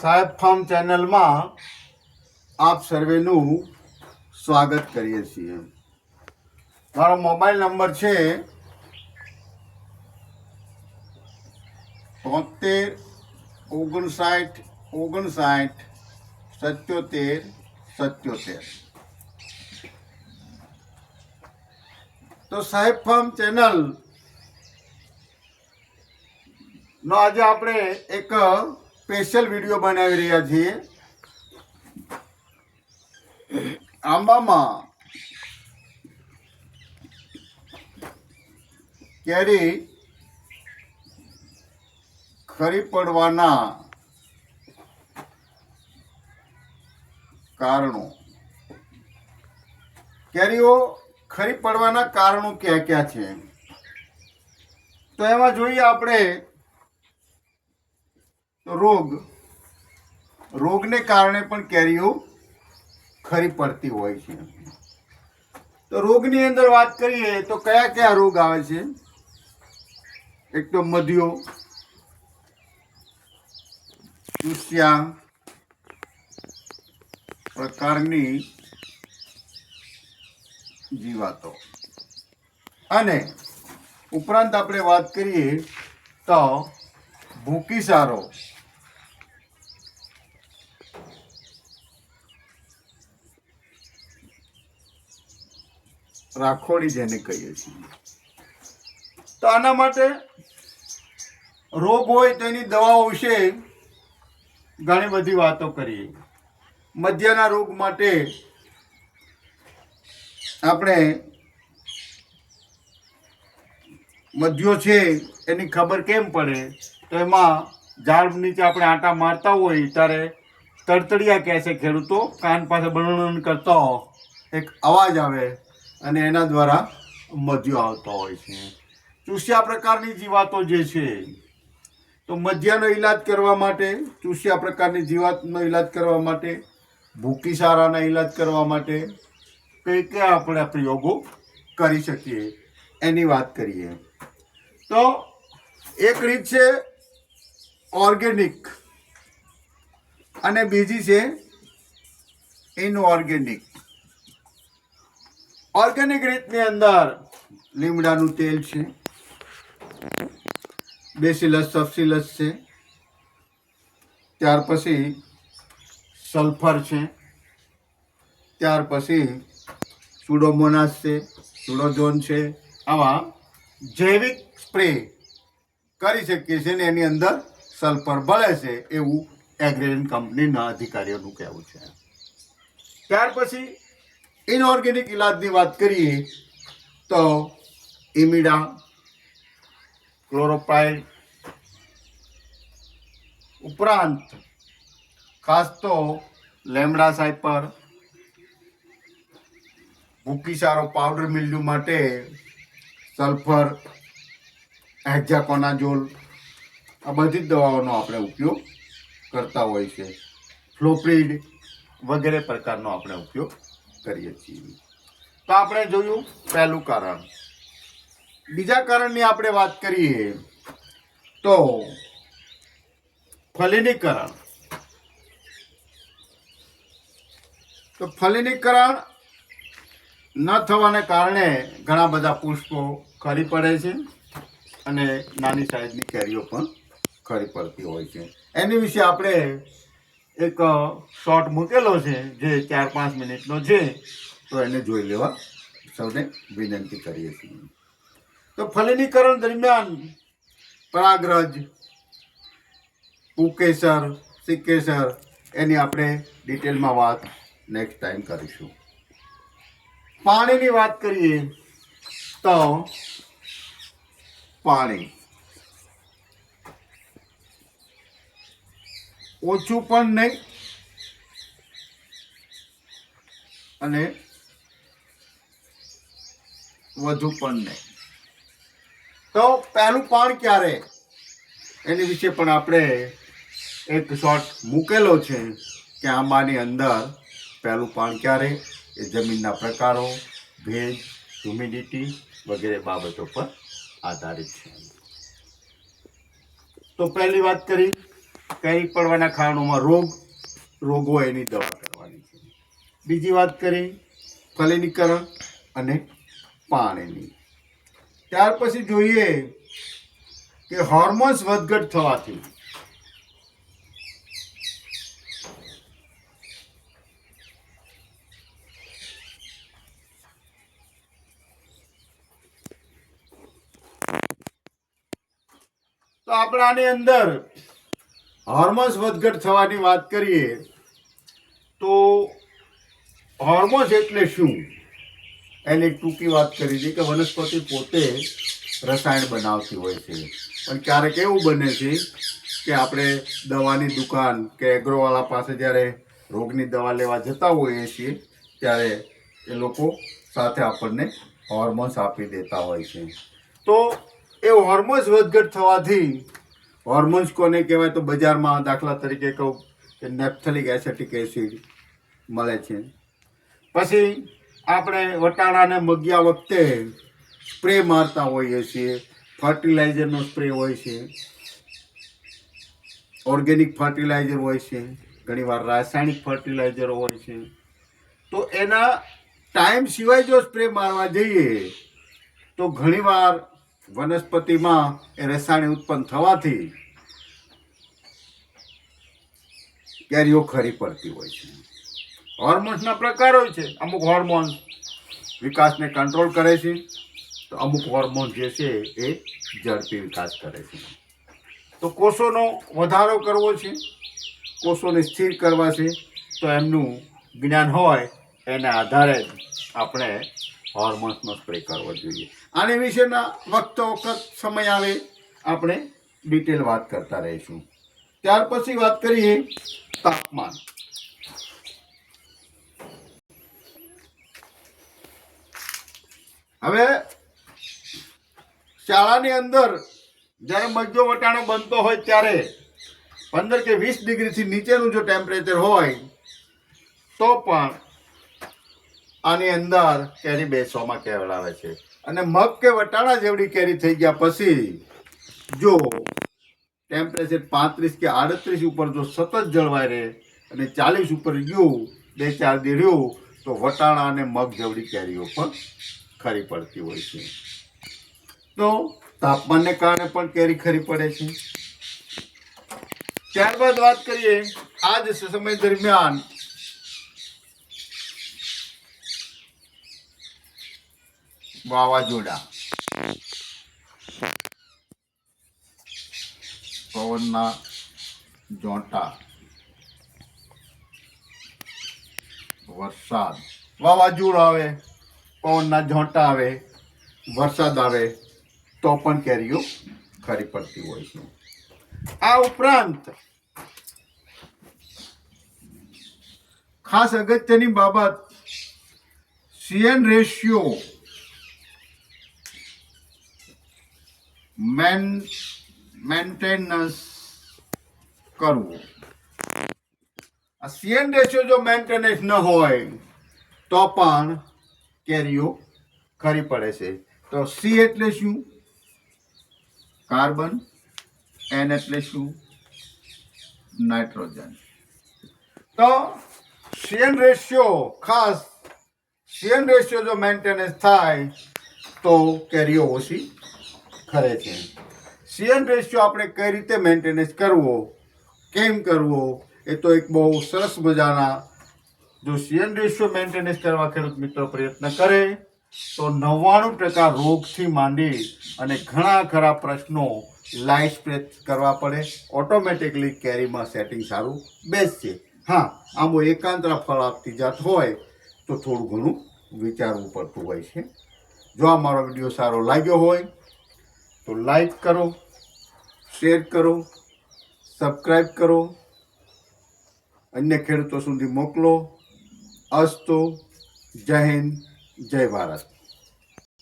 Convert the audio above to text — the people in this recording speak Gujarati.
સાહેબ ફાર્મ ચેનલમાં આપ સર્વેનું સ્વાગત કરીએ છીએ। મારો મોબાઈલ નંબર છે 73 59 59 77 77। તો સાહેબ ફાર્મ ચેનલ નો આજે આપણે એક સ્પેશિયલ વિડીયો બનાવી રહ્યા છીએ। આંબામાં કેરી ખરી પડવાના કારણો, કેરીઓ ખરી પડવાના કારણો ક્યાં ક્યાં છે તો એમાં જોઈએ આપણે રોગને કારણે પણ કેરીઓ ખરી પડતી હોય છે। તો રોગની અંદર વાત કરીએ તો કયા કયા રોગ આવે છે? એક તો મધ્યો, ચૂસ્યા પ્રકારની જીવાતો, અને ઉપરાંત આપણે વાત કરીએ તો ભૂકીસારો, રાખોડી જેને કહીએ છીએ। તો આના માટે રોગ હોય તો એની દવાઓ વિશે ઘણી બધી વાતો કરીએ। મધ્યના રોગ માટે આપણે મધ્યો છે એની ખબર કેમ પડે તો એમાં ઝાડ નીચે આપણે આંટા મારતા હોય ત્યારે તડતડિયા કહે છે ખેડૂતો, કાન પાસે બળણ કરતો એક અવાજ આવે અને એના દ્વારા મધ્યો આવતો હોય છે। ચૂસ્યા પ્રકારની જીવાતો જે છે તો મધ્યનો ઈલાજ કરવા માટે, ચૂસ્યા પ્રકારની જીવાતનો ઈલાજ કરવા માટે, ભૂકીસારાના ઈલાજ કરવા માટે કઈ કયા આપણે પ્રયોગો કરી શકીએ એની વાત કરીએ। તો એક રીત છે ઓર્ગેનિક અને બીજી છે ઇનઓર્ગેનિક। ઓર્ગેનિક રીતની અંદર લીમડાનું તેલ છે, બેસિલસ સબસિલસ છે, ત્યાર પછી સલ્ફર છે, ત્યાર પછી સુડોમોનાસ છે, સુડોઝોન છે। આવા જૈવિક સ્પ્રે કરી શકીએ છીએ ને એની અંદર સલ્ફર ભળે છે એવું એગ્રેરિયન કંપનીના અધિકારીઓનું કહેવું છે। ત્યાર પછી ઇનઓર્ગેનિક ઇલાજની વાત કરીએ તો ઇમિડા, ક્લોરોપાઇડ, ઉપરાંત ખાસ તો લેમડા સાયપર, ભૂકીસારો પાવડર મિલ્ડ્યુ માટે સલ્ફર, હેક્ઝાકોનાઝોલ, આ બધી જ દવાઓનો આપણે ઉપયોગ કરતા હોય છે। ફ્લોપ્રિડ વગેરે પ્રકારનો આપણે ઉપયોગ કરીએ છીએ। તો આપણે જોયું પહેલું કારણ। બીજા કારણની આપણે વાત કરીએ તો ફલિનીકરણ। તો ફલિનીકરણ ન થવાને કારણે ઘણા બધા પુષ્પો ખરી પડે છે અને નાની સાઈઝની કેરીઓ પણ ખરી પડતી હોય છે। એની વિશે આપણે એક શોર્ટ મૂકેલો છે જે 4-5 મિનિટનો છે, તો એને જોઈ લેવા સૌને વિનંતી કરીએ છીએ। તો ફલિનીકરણ દરમિયાન પરાગરજ, પુકેસર, સિકેસર એની આપણે ડિટેલમાં વાત નેક્સ્ટ ટાઈમ કરીશું। પાણીની વાત કરીએ તો પાણી ઓછું પણ નહીં અને વધુ પણ નહીં। તો પહેલું પાણ ક્યારે એની વિશે પણ આપણે એક શોર્ટ મૂકેલો છે કે આંબાની અંદર પહેલું પાણ ક્યારે, એ જમીનના પ્રકારો, ભેજ, હ્યુમિડિટી વગેરે બાબતો પર આધારિત છે। તો પહેલી વાત કરી કેરી પડવાના કારણોમાં રોગ હોય એની દવા કરવાની છે. બીજી વાત કરી ફલિનીકરણ અને પાણીની. ત્યાર પછી જોઈએ કે હોર્મોન્સ વધઘટ થવાથી તો આપણે આની અંદર હોર્મોન્સ વધઘટ થવાની વાત કરીએ તો હોર્મોન્સ એટલે શું એની ટૂંકી વાત કરી છે કે વનસ્પતિ પોતે રસાયણ બનાવતી હોય છે. પણ ક્યારેક એવું બને છે કે આપણે દવાની દુકાન કે એગ્રોવાળા પાસે જ્યારે રોગની દવા લેવા જતા હોઈએ છીએ ત્યારે એ લોકો સાથે આપણને હોર્મોન્સ આપી દેતા હોય છે. તો એ હોર્મોન્સ વધઘટ થવાથી, હોર્મોન્સ કોને કહેવાય તો બજારમાં દાખલા તરીકે કહું કે નેપ્થલિક એસિટિક એસિડ મળે છે. પછી આપણે વટાણાને મગ્યા વખતે સ્પ્રે મારતા હોઈએ છીએ, ફર્ટિલાઇઝરનો સ્પ્રે હોય છે, ઓર્ગેનિક ફર્ટિલાઇઝર હોય છે, ઘણીવાર રાસાયણિક ફર્ટિલાઇઝર હોય છે. તો એના ટાઈમ સિવાય જો સ્પ્રે મારવા જઈએ તો ઘણીવાર વનસ્પતિમાં એ રસાયણ ઉત્પન્ન થવાથી કેરીઓ ખરી પડતી હોય છે. હોર્મોન્સના પ્રકાર હોય છે. અમુક હોર્મોન્સ વિકાસને કંટ્રોલ કરે છે તો અમુક હોર્મોન જે છે એ ઝડપી વિકાસ કરે છે. તો કોષોનો વધારો કરવો છે, કોષોને સ્થિર કરવા છે તો એમનું જ્ઞાન હોય એના આધારે આપણે હોર્મોન્સનો સ્પ્રે કરવો જોઈએ. આની વિશેના વખત સમય આવે આપણે ડિટેલ વાત કરતા રહીશું. ત્યાર પછી વાત કરીએ તાપમાન. હવે શાળાની અંદર જ્યારે મગ્યો વટાણો બનતો હોય ત્યારે 15 કે 20 ડિગ્રીથી નીચેનું જો ટેમ્પરેચર હોય તો પણ આની અંદર કેરી બેસવામાં કેવડાવે છે. અને મગ કે વટાણા જેવડી કેરી થઈ ગયા પછી જો ટેમ્પરેચર 35 કે 38 ઉપર જો સતત જળવાઈ રહે અને 40 ઉપર ગયું 2-4 દી રહ્યું તો વટાણા અને મગ જેવડી કેરીઓ પણ ખરી પડતી હોય છે. તો તાપમાનને કારણે પણ કેરી ખરી પડે છે. ત્યારબાદ વાત કરીએ આ જ સમય દરમિયાન વાવાઝોડા, પવનના ઝોંટા, વરસાદ, વાવાઝોડું આવે, પવનના ઝોંટા આવે, વરસાદ આવે તો પણ કેરીઓ ખરી પડતી હોય છે. આ ઉપરાંત ખાસ અગત્યની બાબત CN રેશિયો મેન્ટેનન્સ કરવું. આ CN રેશિયો જો મેન્ટેનન્સ ન હોય તો પણ કેરીઓ ખરી પડે છે. તો C એટલે શું? કાર્બન. N એટલે શું? નાઇટ્રોજન. તો CN રેશિયો, ખાસ CN રેશિયો જો મેન્ટેનન્સ થાય તો કેરીઓ ઓછી ખરે છે. CN રેશિયો આપણે કઈ રીતે મેન્ટેનન્સ કરવો, કેમ કરવો, એ તો એક બહુ સરસ મજાના, જો CN રેશિયો મેન્ટેનન્સ કરવા ખેડૂત મિત્રો પ્રયત્ન કરે તો 99% રોગથી માંડી અને ઘણા ખરા પ્રશ્નો લાઈટ સ્પ્રે કરવા પડે, ઓટોમેટિકલી કેરીમાં સેટિંગ સારું બેસશે. હા, આમ એકાંતરા ફળ આપતી જાત હોય તો થોડું ઘણું વિચારવું પડતું હોય છે. જો આ મારો વિડીયો સારો લાગ્યો હોય તો લાઈક કરો, શેર કરો, સબસ્ક્રાઈબ કરો, અન્ય ખેડૂતો સુધી મોકલો. અસ્તુ. જય હિન્દ, જય ભારત.